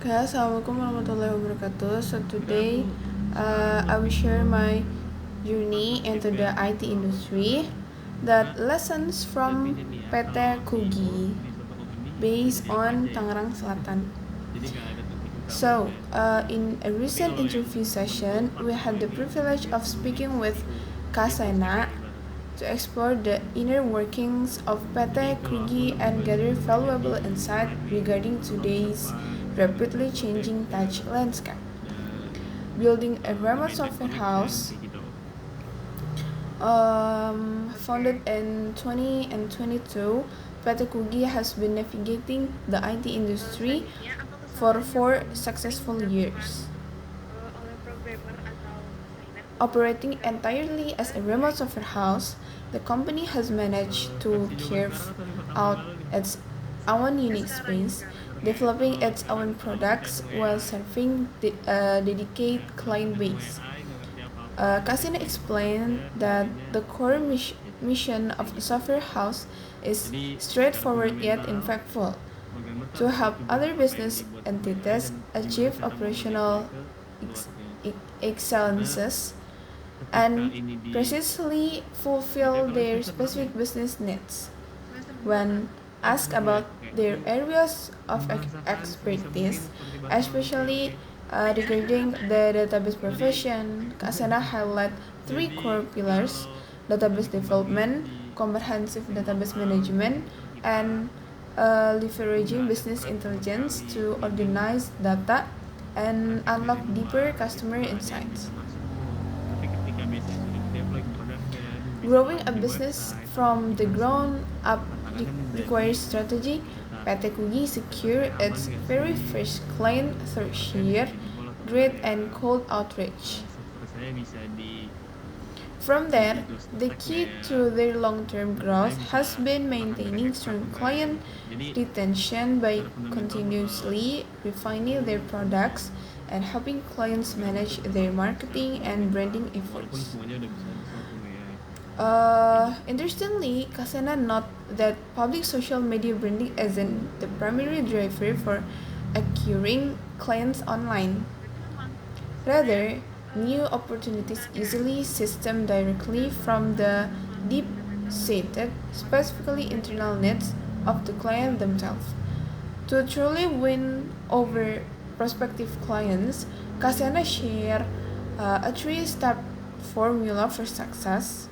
Okay, Assalamualaikum warahmatullahi wabarakatuh. So today, I will share my journey into the IT industry, that lessons from PT Kugi based on Tangerang Selatan. So, in a recent interview session, we had the privilege of speaking with Kasena to explore the inner workings of PT Kugi and gather valuable insight regarding today's rapidly changing tech landscape. Building a remote software house, founded in 2022, PT Kugi has been navigating the IT industry for 4 successful years. Operating entirely as a remote software house, the company has managed to carve out its own unique space, developing its own products while serving a dedicated client base. Casino explained that the core mission of a software house is straightforward yet impactful: to help other business entities achieve operational ex- excellences and precisely fulfill their specific business needs. When asked about their areas of expertise, especially regarding the database profession, Kasana highlight 3 core pillars: database development, comprehensive database management, and leveraging business intelligence to organize data and unlock deeper customer insights. Growing a business from the ground up requires strategy. PT Kugi secured its very first client through sheer grit and cold outreach. From there, the key to their long-term growth has been maintaining strong client retention by continuously refining their products and helping clients manage their marketing and branding efforts. Interestingly, Kasana noted that public social media branding isn't the primary driver for acquiring clients online. Rather, new opportunities easily stem directly from the deep-seated, specifically internal needs of the client themselves. To truly win over prospective clients, Kasana share a three-step formula for success.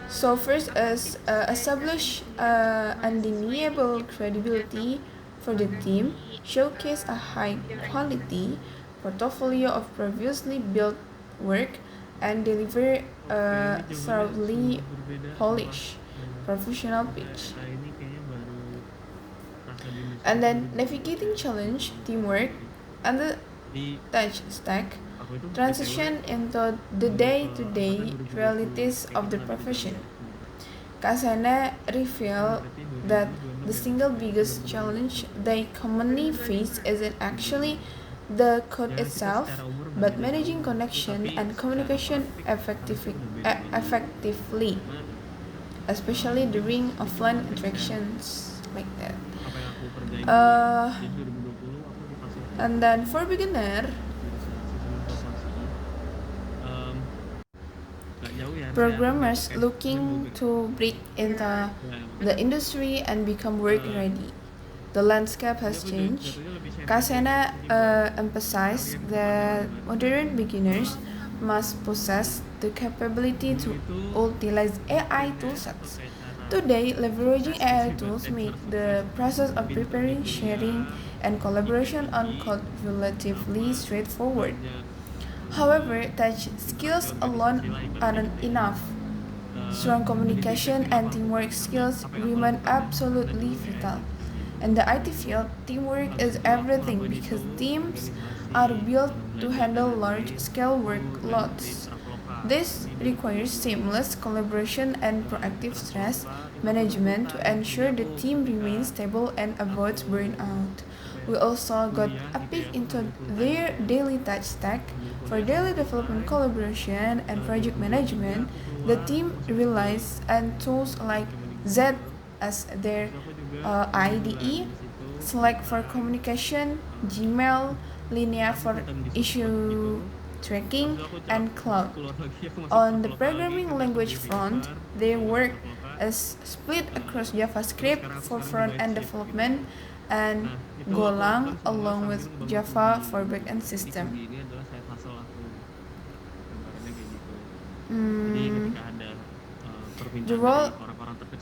So first is establish undeniable credibility for the team, showcase a high quality portfolio of previously built work, and deliver a thoroughly polished professional pitch. And then navigating challenge, teamwork, and the touch stack transition into the day-to-day realities of the profession. Kasana revealed that the single biggest challenge they commonly face isn't actually the code itself, but managing connection and communication effectively, especially during offline interactions like that. Uh, and then for beginner, programmers looking to break into the industry and become work ready. The landscape has changed. Kasena emphasized that modern beginners must possess the capability to utilize AI toolsets. Today, leveraging AI tools make the process of preparing, sharing, and collaboration on code relatively straightforward. However, touch skills alone aren't enough. Strong communication and teamwork skills remain absolutely vital. In the IT field, teamwork is everything because teams are built to handle large scale workloads. This requires seamless collaboration and proactive stress management to ensure the team remains stable and avoids burnout. We also got a peek into their daily tech stack. For daily development collaboration and project management, the team relies on tools like Z as their IDE, Slack for communication, Gmail, Linear for issue tracking, and Cloud. On the programming language front, they work as split across JavaScript for front-end development and Golang along with Java for backend system. The role,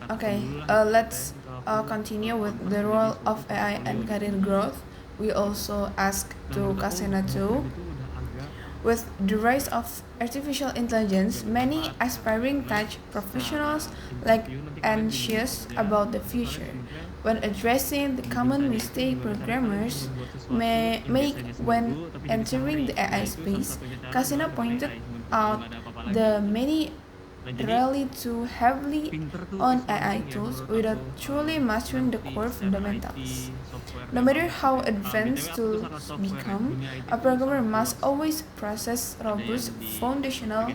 okay, let's continue with the role of AI and career growth. We also ask to Kasena too. With the rise of artificial intelligence, many aspiring tech professionals like anxious about the future. When addressing the common mistake programmers may make when entering the AI space, Kasena pointed out the many rely too heavily on AI tools without truly mastering the core fundamentals. No matter how advanced tools become, a programmer must always possess robust foundational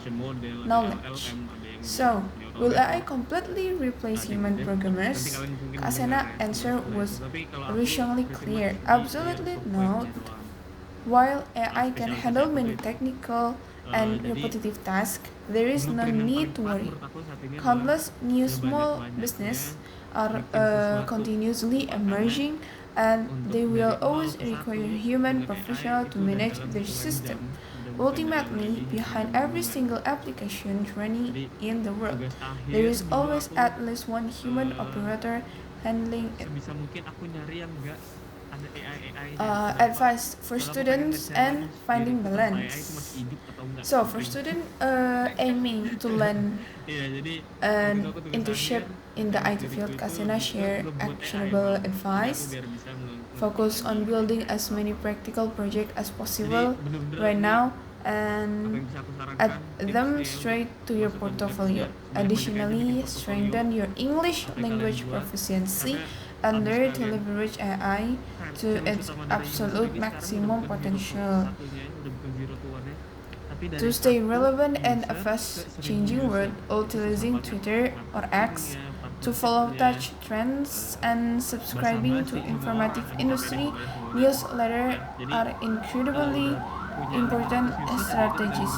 knowledge. So, will AI completely replace human programmers? Kasena's answer was reassuringly clear. Absolutely not. While AI can handle many technical and repetitive tasks, there is no need to worry. Countless new small businesses are continuously emerging and they will always require human professionals to manage their system. Ultimately, behind every single application running in the world, there is always at least one human operator handling it. Advice for students and finding balance. So for students aiming to land an internship in the IT field, Kasena share actionable advice. Focus on building as many practical projects as possible right now and add them straight to your portfolio. Additionally, strengthen your English language proficiency and learn to leverage AI to its absolute maximum potential. To stay relevant in a fast-changing world, utilizing Twitter or X to follow tech trends and subscribing to informative industry newsletters are incredibly important strategies.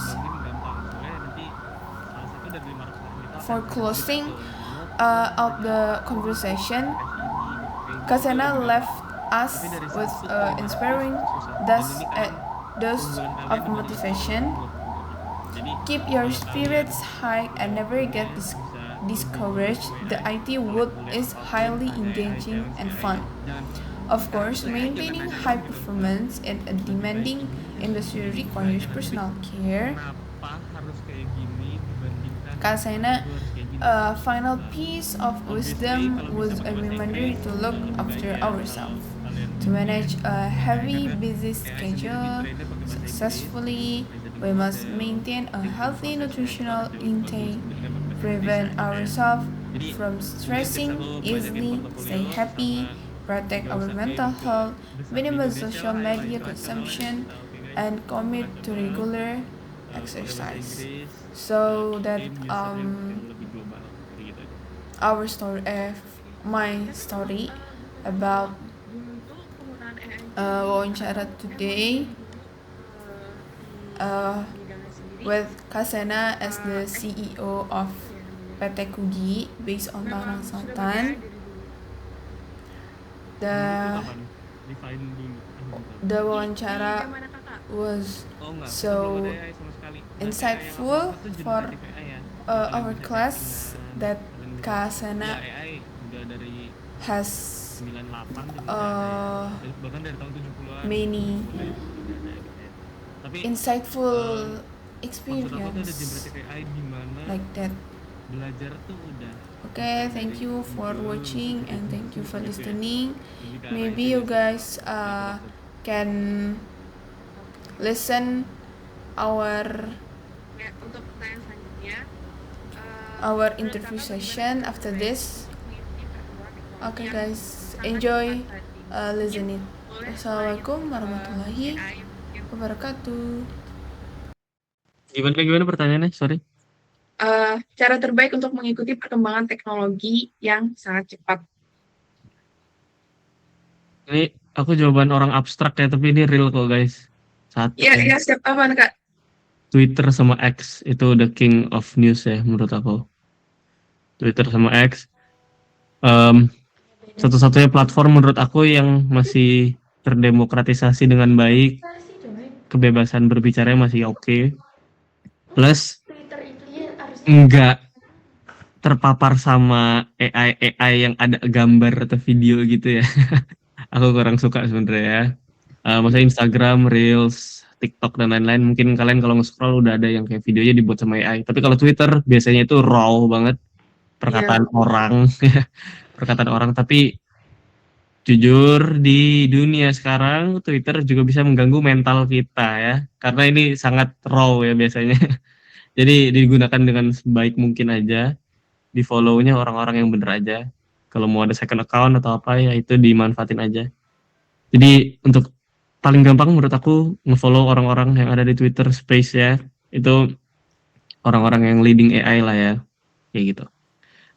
For closing out the conversation, Kasena left us with inspiring dose of motivation. Keep your spirits high and never get discouraged. The IT world is highly engaging and fun. Of course, maintaining high performance in a demanding industry requires personal care. Kasena, a final piece of wisdom was a reminder to look after ourselves. To manage a heavy, busy schedule successfully, we must maintain a healthy nutritional intake, prevent ourselves from stressing easily, stay happy, protect our mental health, minimize social media consumption, and commit to regular exercise. So that our story, my story about wawancara today with Kasena as the CEO of PT Kugi based on Tangerang Selatan. The wawancara was so insightful for our class that Kasena has many insightful experience like that. Okay, thank you for watching and thank you for listening. Maybe you guys can listen our interview session after this. Okay guys, enjoy listening. Assalamualaikum warahmatullahi wabarakatuh. Gimana pertanyaannya? Sorry. Cara terbaik untuk mengikuti perkembangan teknologi yang sangat cepat. Ini aku jawaban orang abstrak ya, tapi ini real kok guys. Satu, Iya, iya, siap. Apaan, Kak? Twitter sama X itu the king of news ya menurut aku. Twitter sama X. Em, Satu-satunya platform menurut aku yang masih terdemokratisasi dengan baik, kebebasan berbicara masih oke. Plus nggak terpapar sama AI yang ada gambar atau video gitu ya. Aku kurang suka sebenarnya ya. Maksudnya Instagram, Reels, TikTok dan lain-lain. Mungkin kalian kalau nge-scroll udah ada yang kayak videonya dibuat sama AI. Tapi kalau Twitter biasanya itu raw banget, Iya. perkataan orang, perkataan orang. Tapi jujur di dunia sekarang Twitter juga bisa mengganggu mental kita ya. Karena ini sangat raw ya biasanya. Jadi digunakan dengan sebaik mungkin aja. Di follow-nya orang-orang yang bener aja. Kalau mau ada second account atau apa ya itu dimanfaatin aja. Jadi untuk paling gampang menurut aku nge-follow orang-orang yang ada di Twitter Space ya. Itu orang-orang yang leading AI lah ya. Kayak gitu.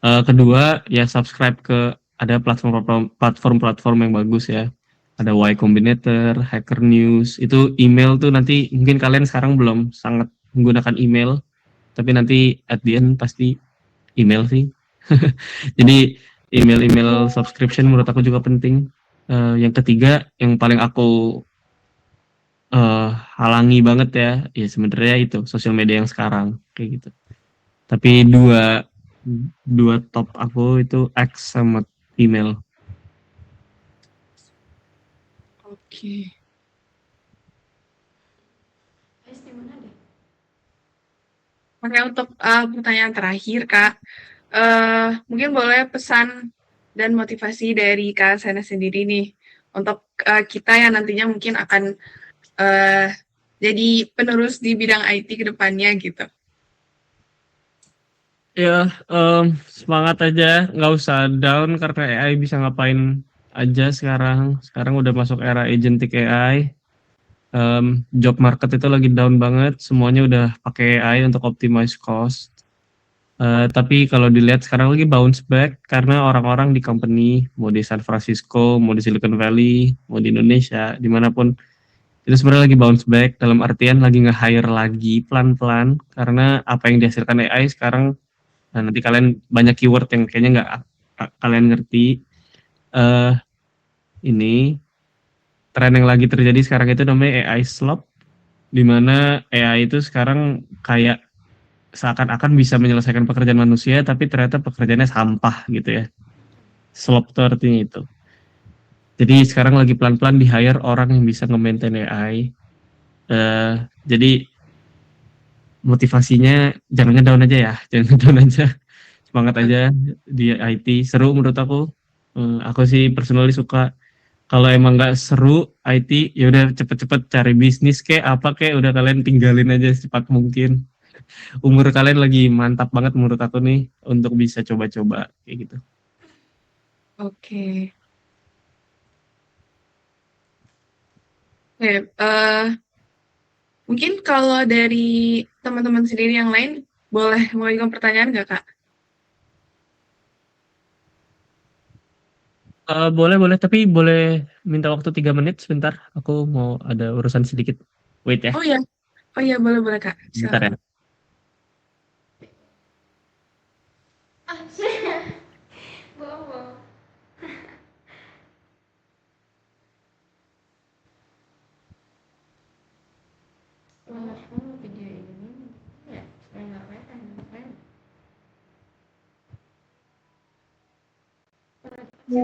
Kedua ya subscribe ke ada platform-platform yang bagus ya. Ada Y Combinator, Hacker News. Itu email tuh nanti mungkin kalian sekarang belum sangat menggunakan email, tapi nanti at the end pasti email sih. Jadi email-email subscription menurut aku juga penting. Yang ketiga, yang paling aku halangi banget ya, ya sebenarnya itu sosial media yang sekarang kayak gitu. Tapi dua dua top aku itu X sama email. Oke. Oke, untuk pertanyaan terakhir, Kak, mungkin boleh pesan dan motivasi dari Kak Sana sendiri nih untuk kita yang nantinya mungkin akan jadi penerus di bidang IT ke depannya gitu. Ya, semangat aja, nggak usah down karena AI bisa ngapain aja sekarang. Sekarang udah masuk era agentic AI. Job market itu lagi down banget, semuanya udah pakai AI untuk optimize cost. Tapi kalau dilihat sekarang lagi bounce back karena orang-orang di company, mau di San Francisco, mau di Silicon Valley, mau di Indonesia, dimanapun, itu sebenarnya lagi bounce back dalam artian lagi nge-hire lagi pelan-pelan karena apa yang dihasilkan AI sekarang, nah nanti kalian banyak keyword yang kayaknya nggak kalian ngerti. Eh ini tren yang lagi terjadi sekarang itu namanya AI slop, di mana AI itu sekarang kayak seakan-akan bisa menyelesaikan pekerjaan manusia, tapi ternyata pekerjaannya sampah gitu ya. Slop itu artinya itu. Jadi sekarang lagi pelan-pelan di hire orang yang bisa nge-maintain AI. Jadi motivasinya jangan down aja ya, jangan down aja. Semangat aja di IT. Seru menurut aku. Aku sih personally suka. Kalau emang nggak seru IT, ya udah cepet-cepet cari bisnis kayak apa kayak udah kalian tinggalin aja secepat mungkin. Umur kalian lagi mantap banget menurut aku nih untuk bisa coba-coba kayak gitu. Oke. Oke, mungkin kalau dari teman-teman sendiri yang lain, boleh mengajukan pertanyaan nggak, Kak? Boleh boleh tapi boleh minta waktu 3 menit sebentar. Aku mau ada urusan sedikit. Wait ya, Oh ya, oh iya, boleh boleh, Kak. bentar Silakan. ya.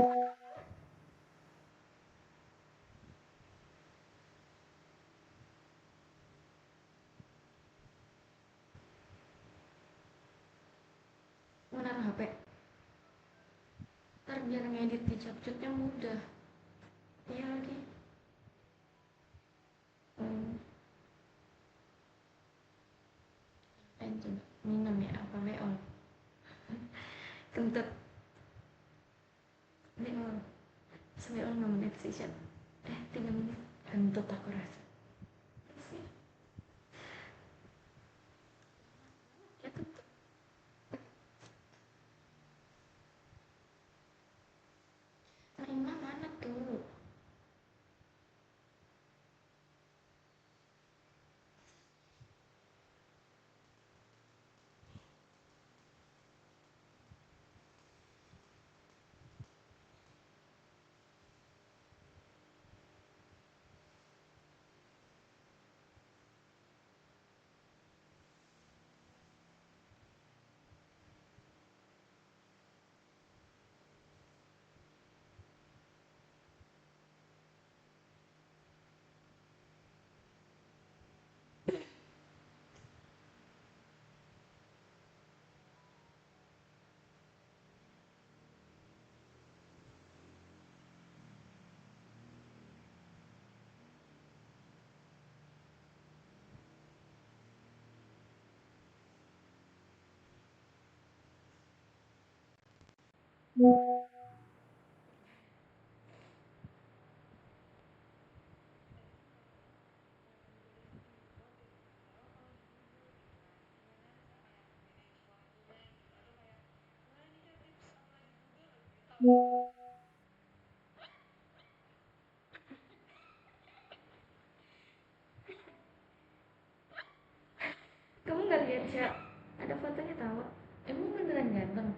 Menaruh HP ntar biar ngedit di capcutnya mudah. Iya lagi. hmm. Coba minum ya apa meol kentut meol semeol 5 menit sih chat 3 menit kentut aku rasa ya kentut terima mana tuh Kamu nggak lihat sih? Ada fotonya tahu? Emang beneran ganteng?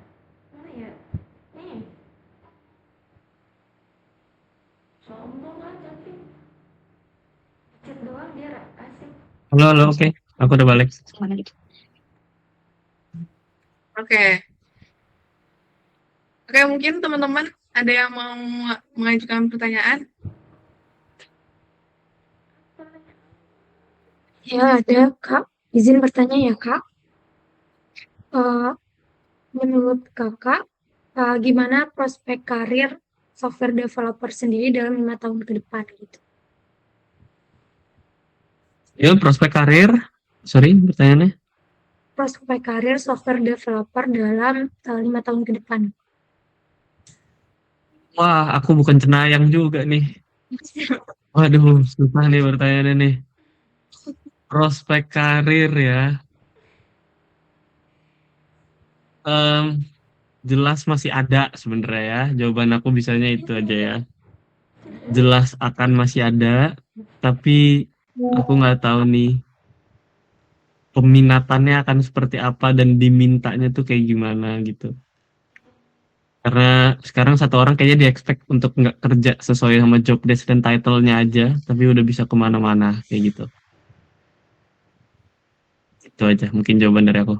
Mana ya? Nih, sombong lah cantik. Chat doang dia asik. Halo, halo, oke. Aku udah balik. Oke. Oke, mungkin teman-teman ada yang mau mengajukan pertanyaan? Ya, ada, Kak. Izin bertanya ya, Kak. Menurut Kakak, gimana prospek karir software developer sendiri dalam 5 tahun ke depan gitu? Ya, prospek karir. Sorry, pertanyaannya. Prospek karir software developer dalam 5 tahun ke depan. Wah, aku bukan cenayang juga nih. Waduh, susah nih pertanyaannya nih. Prospek karir ya. Em, jelas masih ada sebenarnya ya. Jawaban aku bisanya itu aja ya. Jelas akan masih ada, tapi aku nggak tahu nih peminatannya akan seperti apa dan dimintanya tuh kayak gimana gitu. Karena sekarang satu orang kayaknya di-expect untuk nggak kerja sesuai sama job desk dan title-nya aja, tapi udah bisa kemana-mana kayak gitu. Itu aja mungkin jawaban dari aku.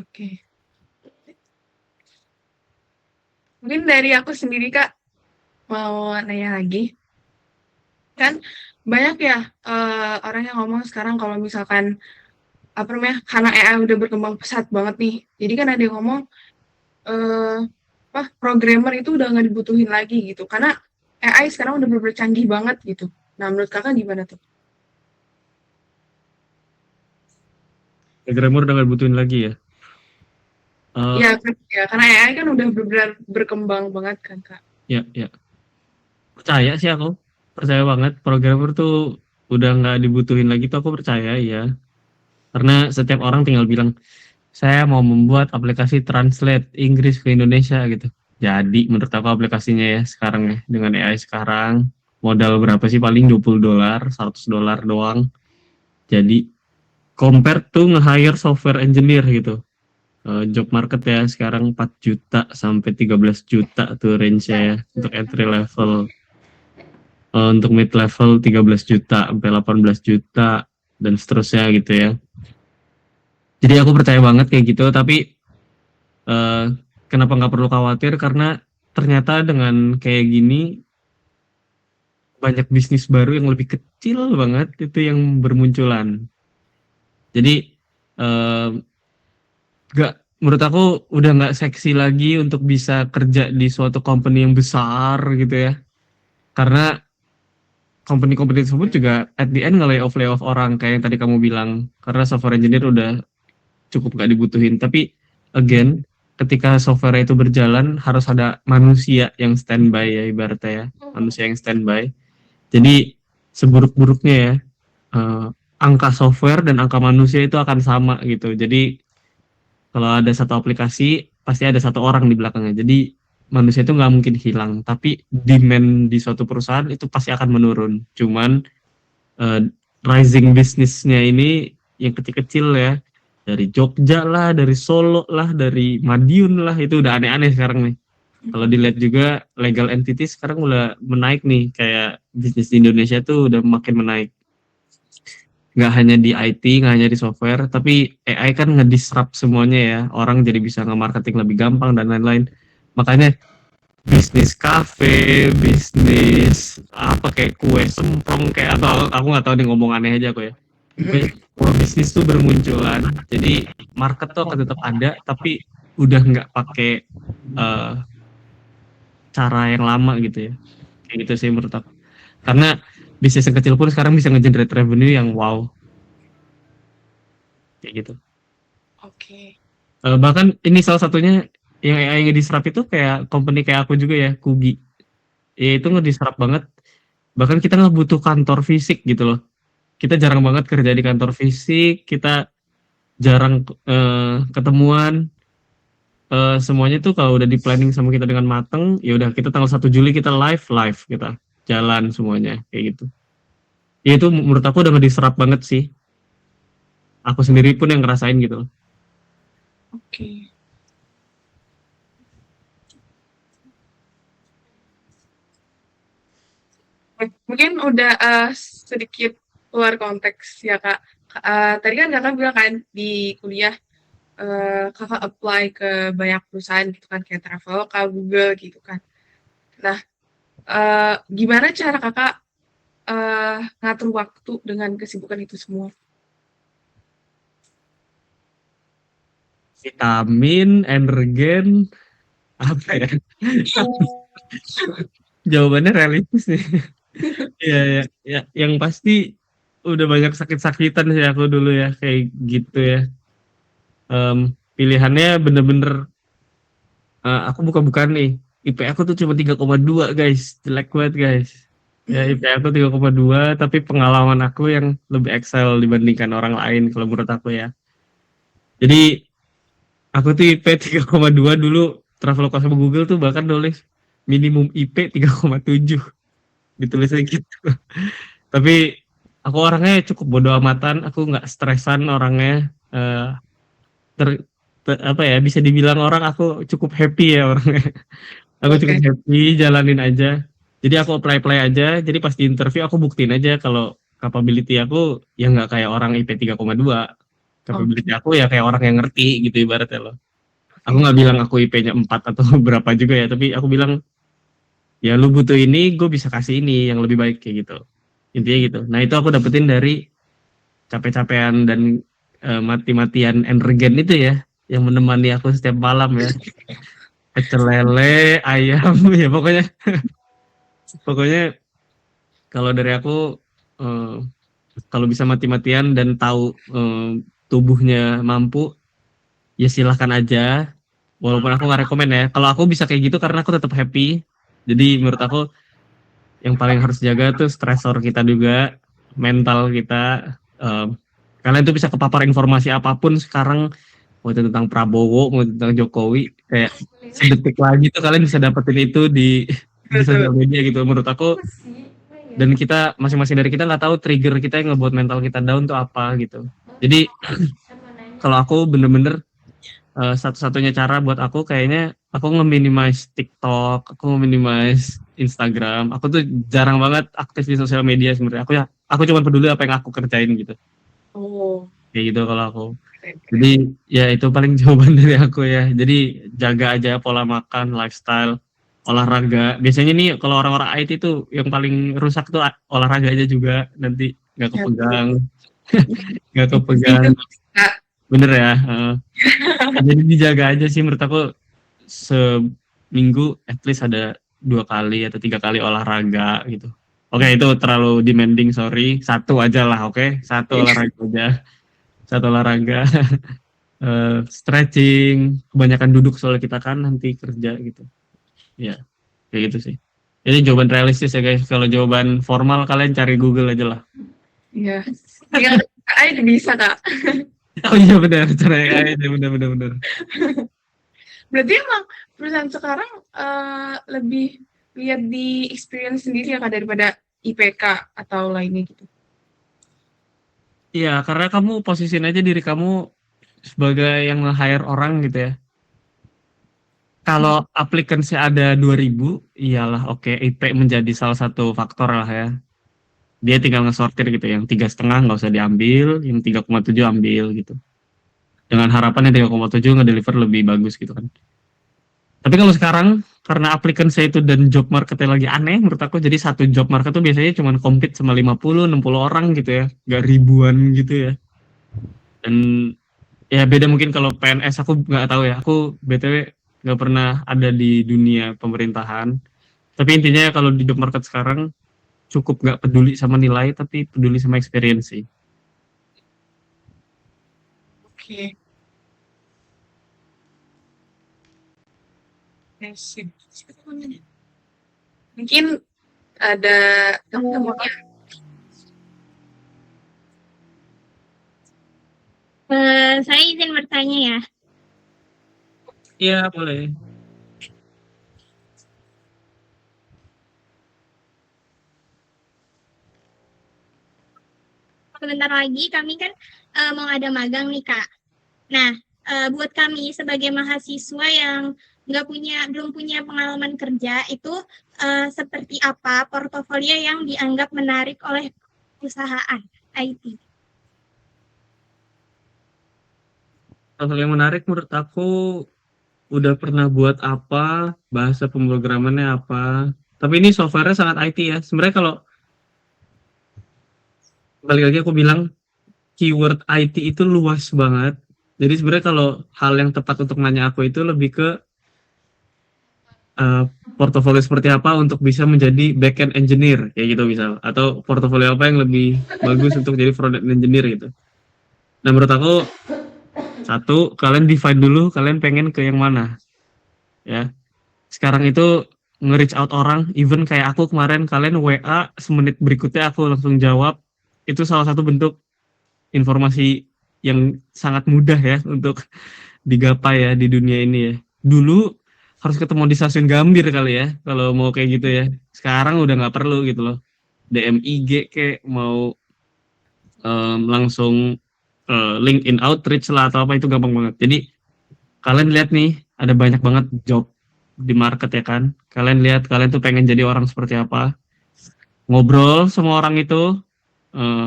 Oke. Mungkin dari aku sendiri, Kak, mau nanya lagi. Kan banyak ya orang yang ngomong sekarang kalau misalkan apa namanya, karena AI udah berkembang pesat banget nih. Jadi kan ada yang ngomong eh programmer itu udah nggak dibutuhin lagi gitu. Karena AI sekarang udah bener-bener canggih banget gitu. Nah, menurut Kakak gimana tuh? Programmer udah nggak butuhin lagi ya. Ya, karena AI kan udah bener-bener berkembang banget kan, Kak. Ya, ya. Percaya sih aku. Percaya banget programmer tuh udah nggak dibutuhin lagi tuh aku percaya ya. Karena setiap orang tinggal bilang, saya mau membuat aplikasi translate Inggris ke Indonesia gitu. Jadi menurut aku aplikasinya ya sekarang ya dengan AI sekarang modal berapa sih paling $20, $100 doang. Jadi compare tuh nge-hire software engineer gitu. Job market ya sekarang 4 juta sampai 13 juta tuh range-nya ya untuk entry level. Untuk mid level 13 juta sampai 18 juta dan seterusnya gitu ya. Jadi aku percaya banget kayak gitu, tapi eh, kenapa nggak perlu khawatir karena ternyata dengan kayak gini banyak bisnis baru yang lebih kecil banget itu yang bermunculan. Jadi eh, nggak menurut aku udah nggak seksi lagi untuk bisa kerja di suatu company yang besar gitu ya. Karena company-company tersebut juga at the end nge-layoff orang kayak yang tadi kamu bilang. Karena software engineer udah cukup nggak dibutuhin. Tapi again, ketika software itu berjalan harus ada manusia yang standby ya ibaratnya ya. Manusia yang standby. Jadi seburuk-buruknya ya, eh, angka software dan angka manusia itu akan sama gitu. Jadi kalau ada satu aplikasi pasti ada satu orang di belakangnya. Jadi manusia itu nggak mungkin hilang, tapi demand di suatu perusahaan itu pasti akan menurun. Cuman eh, rising bisnisnya ini yang kecil-kecil ya, dari Jogja lah, dari Solo lah, dari Madiun lah, itu udah aneh-aneh sekarang nih. Kalau dilihat juga legal entity sekarang udah menaik nih, kayak bisnis di Indonesia tuh udah makin menaik. Nggak hanya di IT, nggak hanya di software, tapi AI kan ngedisrupt semuanya ya. Orang jadi bisa nge-marketing lebih gampang dan lain-lain. Makanya bisnis kafe, bisnis apa kayak kue semprong kayak atau aku nggak tahu nih ngomong aneh aja aku ya. Bisnis tuh bermunculan. Jadi market tuh akan tetap ada, tapi udah nggak pakai eh, cara yang lama gitu ya. Kayak gitu sih menurut aku. Karena bisnis yang kecil pun sekarang bisa nge-generate revenue yang wow. Kayak gitu. Oke. Bahkan ini salah satunya yang AI ngedisrupt itu kayak company kayak aku juga ya, Kugi. Ya itu ngedisrupt banget. Bahkan kita nggak butuh kantor fisik gitu loh. Kita jarang banget kerja di kantor fisik, kita jarang ketemuan. Semuanya tuh kalau udah di planning sama kita dengan mateng, ya udah kita tanggal 1 Juli kita live kita jalan semuanya kayak gitu. Ya itu menurut aku udah ngedisrupt banget sih. Aku sendiri pun yang ngerasain gitu loh. Oke. Mungkin udah sedikit luar konteks ya Kak. Tadi kan Kakak bilang kan di kuliah Kakak apply ke banyak perusahaan gitu kan kayak Traveloka, Google gitu kan. Nah, gimana cara Kakak ngatur waktu dengan kesibukan itu semua? Vitamin, energen, apa ya? Jawabannya realistis nih. Iya, ya, ya, yang pasti udah banyak sakit-sakitan sih aku dulu ya, kayak gitu ya. Pilihannya bener-bener, aku buka-bukaan nih. IP aku tuh cuma 3,2 guys, jelek banget guys. Ya IP aku 3,2, tapi pengalaman aku yang lebih excel dibandingkan orang lain kalau menurut aku ya. Jadi aku tuh IP 3,2 dulu, Traveloka sama Google tuh bahkan nulis minimum IP 3,7, ditulisnya gitu. Tapi aku orangnya cukup bodo amatan, aku nggak stresan orangnya. eh apa ya, bisa dibilang orang aku cukup happy ya orangnya. Aku cukup Oke. happy jalanin aja. Jadi aku apply aja. Jadi pas di interview aku buktiin aja kalau capability aku ya nggak kayak orang IP 3,2. Capability Oke. aku ya kayak orang yang ngerti gitu ibaratnya loh. Aku Oke. nggak bilang aku IP-nya 4 atau berapa juga ya, tapi aku bilang ya lu butuh ini, gue bisa kasih ini yang lebih baik kayak gitu. Intinya gitu. Nah itu aku dapetin dari capek-capean dan mati-matian energen itu ya, yang menemani aku setiap malam ya. Pecel lele, ayam, ya pokoknya pokoknya kalau dari aku, eh, kalau bisa mati-matian dan tahu tubuhnya mampu, ya silahkan aja. Walaupun aku nggak rekomen ya. Kalau aku bisa kayak gitu karena aku tetap happy. Jadi menurut aku yang paling harus jaga tuh stresor kita juga, mental kita. Kalian tuh bisa kepapar informasi apapun sekarang, mau itu tentang Prabowo, mau itu tentang Jokowi, kayak sedetik lagi tuh kalian bisa dapetin itu di sosial Betul. media gitu. Menurut aku, Apa sih? Oh iya. dan kita masing-masing dari kita nggak tahu trigger kita yang ngebuat mental kita down tuh apa gitu. Jadi Sama nanya. kalau aku bener-bener, satu-satunya cara buat aku kayaknya aku nge-minimize TikTok, aku nge-minimize Instagram. Aku tuh jarang banget aktif di sosial media sebenarnya. Aku cuma peduli apa yang aku kerjain gitu. Oh, Kayak gitu kalau aku. keren, keren. Jadi ya itu paling jawaban dari aku ya. Jadi jaga aja pola makan, lifestyle, olahraga. Biasanya nih kalau orang-orang IT itu yang paling rusak tuh olahraga aja juga, nanti nggak Ya, betul. kepegang, nggak Itu kepegang. Kak. Bener ya. Jadi dijaga aja sih menurut aku, seminggu at least ada 2 kali atau 3 kali olahraga gitu. Oke itu terlalu demanding, sorry. Satu aja lah, oke. Satu olahraga aja. Satu olahraga. Stretching, kebanyakan duduk soalnya kita kan nanti kerja gitu. Ya, kayak gitu sih. Ini jawaban realistis ya guys. Kalau jawaban formal kalian cari Google aja lah. Iya. Tinggal aja bisa Kak. Oh iya benar, cara AI aja benar. Berarti emang perusahaan sekarang lebih lihat di experience sendiri ya Kak daripada IPK atau lainnya gitu. Iya, karena kamu posisin aja diri kamu sebagai yang nge-hire orang gitu ya. Kalau applicants ada 2.000, iyalah oke, IP menjadi salah satu faktor lah ya. Dia tinggal ngesortir gitu, yang 3,5 nggak usah diambil, yang 3,7 ambil gitu. Dengan harapan yang 3,7 ngedeliver lebih bagus gitu kan. Tapi kalau sekarang, karena applicants itu dan job marketnya lagi aneh menurut aku, jadi satu job market tuh biasanya cuma compete sama 50, 60 orang gitu ya, nggak ribuan gitu ya. Dan ya beda mungkin kalau PNS, aku nggak tahu ya, aku BTW nggak pernah ada di dunia pemerintahan. Tapi intinya kalau di job market sekarang cukup nggak peduli sama nilai, tapi peduli sama experience sih. Oke. Mungkin ada kamu mau ya? Saya izin bertanya ya. Iya, boleh. Sebentar lagi kami kan mau ada magang nih Kak. Nah, buat kami sebagai mahasiswa yang belum punya pengalaman kerja itu seperti apa portofolio yang dianggap menarik oleh perusahaan IT? Hal yang menarik menurut aku udah pernah buat apa, bahasa pemrogramannya apa. Tapi ini software-nya sangat IT ya. Sebenarnya kalau balik lagi aku bilang keyword IT itu luas banget. Jadi sebenarnya kalau hal yang tepat untuk nanya aku itu lebih ke portofolio seperti apa untuk bisa menjadi backend engineer kayak gitu misal, atau portofolio apa yang lebih bagus untuk jadi front engineer gitu. Nah menurut aku satu, kalian define dulu kalian pengen ke yang mana ya. Sekarang itu nge-reach out orang, even kayak aku kemarin, kalian WA semenit berikutnya aku langsung jawab, itu salah satu bentuk informasi yang sangat mudah ya untuk digapai ya di dunia ini ya. Dulu harus ketemu di stasiun Gambir kali ya kalau mau kayak gitu ya. Sekarang udah nggak perlu gitu loh. DM IG kayak mau langsung LinkedIn outreach lah atau apa, itu gampang banget. Jadi kalian lihat nih ada banyak banget job di market ya kan. Kalian lihat kalian tuh pengen jadi orang seperti apa. Ngobrol sama orang itu,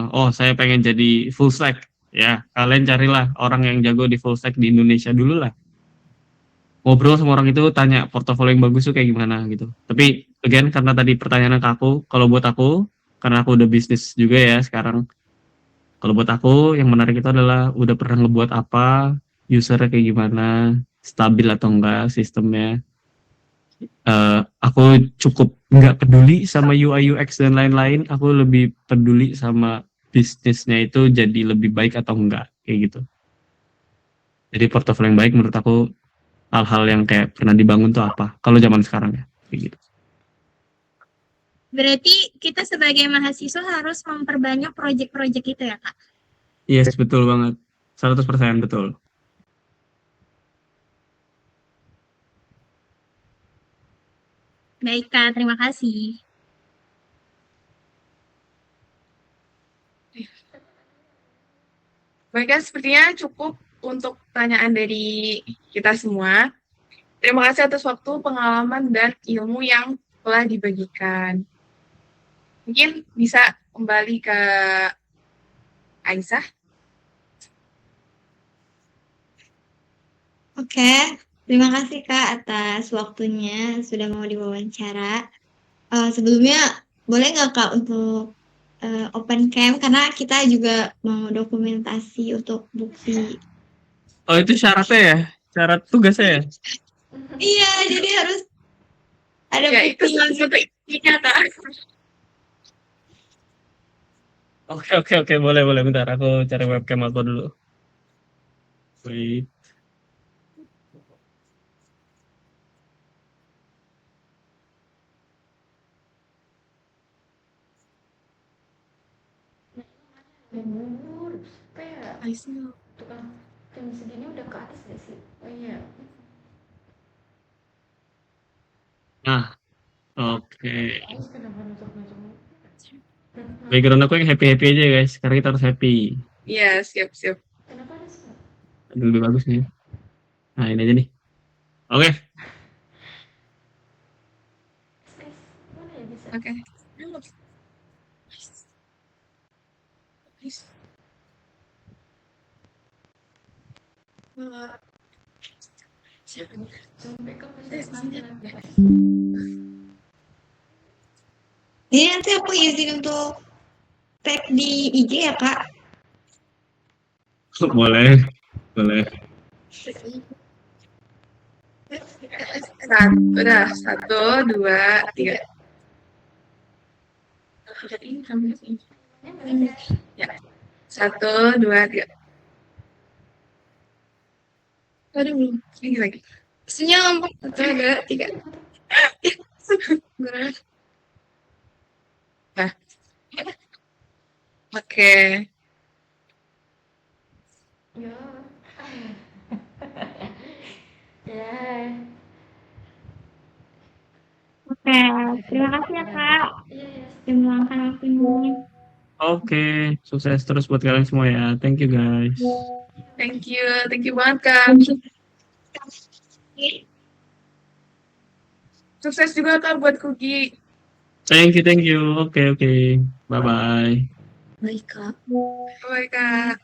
oh saya pengen jadi full stack. Ya, kalian carilah orang yang jago di full stack di Indonesia dulu lah. Ngobrol sama orang itu, tanya portofolio yang bagus tuh kayak gimana gitu. Tapi again karena tadi pertanyaan ke aku, kalau buat aku karena aku udah bisnis juga ya sekarang. Kalau buat aku yang menarik itu adalah udah pernah ngebuat apa, usernya kayak gimana, stabil atau enggak sistemnya. Aku cukup nggak peduli sama UI UX dan lain-lain, aku lebih peduli sama bisnisnya itu jadi lebih baik atau enggak kayak gitu. Jadi portofolio yang baik menurut aku hal-hal yang kayak pernah dibangun tuh apa kalau zaman sekarang ya kayak gitu. Berarti kita sebagai mahasiswa harus memperbanyak proyek-proyek itu ya Kak? Yes, betul banget, 100% betul. Baik Kak, terima kasih. Baik kan, sepertinya cukup untuk pertanyaan dari kita semua. Terima kasih atas waktu, pengalaman, dan ilmu yang telah dibagikan. Mungkin bisa kembali ke Aisyah. Oke, terima kasih Kak atas waktunya sudah mau diwawancara. Sebelumnya boleh nggak Kak untuk open cam karena kita juga mau dokumentasi untuk bukti. Oh itu syaratnya ya, syarat tugasnya ya. Iya, jadi harus ada Ya, itu bukti. salah satu intinya, Kak. Oke, boleh bentar aku cari webcam aku dulu. Wait. Dan mundur supaya Aisyah. tukang jam segini udah ke atas gak sih? Oh iya. Nah, oke. Terus kenapa nusuk-nusuk? Background aku yang happy aja guys. Sekarang kita harus happy. Iya, siap. Kenapa harus Pak? Aduh, lebih bagus nih. Nah ini aja nih. Oke. Guys, mana ya bisa? Oke. Sampai ke pesan Jadi nanti aku izin untuk tag di IG ya Kak. Boleh. Udah, 1, 2, 3. Ya. 1, 2, 3. Aduh, belum. Ini lagi. Senyum. Satu, dua, tiga. Nah, oke. Ya. Ya. Oke, terima kasih ya Kak. Iya, ya. Sudah meluangkan waktunya. Oke, sukses terus buat kalian semua ya. Thank you guys. Thank you banget Kak. Sukses juga Kak buat Kugi. Thank you. Oke. Bye bye. Baik, Kak. Bye Kak.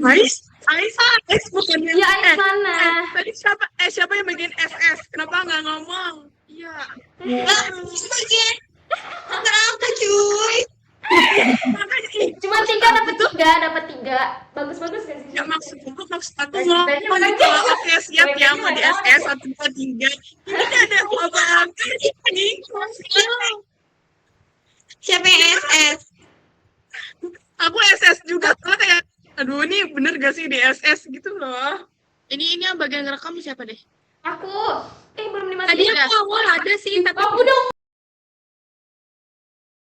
Ais bukan yang Ya, Ais mana? Tadi siapa yang bagian SS? Kenapa nggak ngomong? Iya. Kenapa cuy? Makanya Cuma 3 dapat 3. Bagus-bagus gak sih? ya maksud aku ngomong kalau oke siap ya mau di SS 1, 2, 3. Ini ada apa? Ini Siapa yang SS? aku SS juga soalnya kayak aduh ini bener gak sih di SS gitu loh. Ini yang bagian rekam siapa deh? Aku. Belum Tadi dimasukin. aku awal ada sih tapi Aku dong.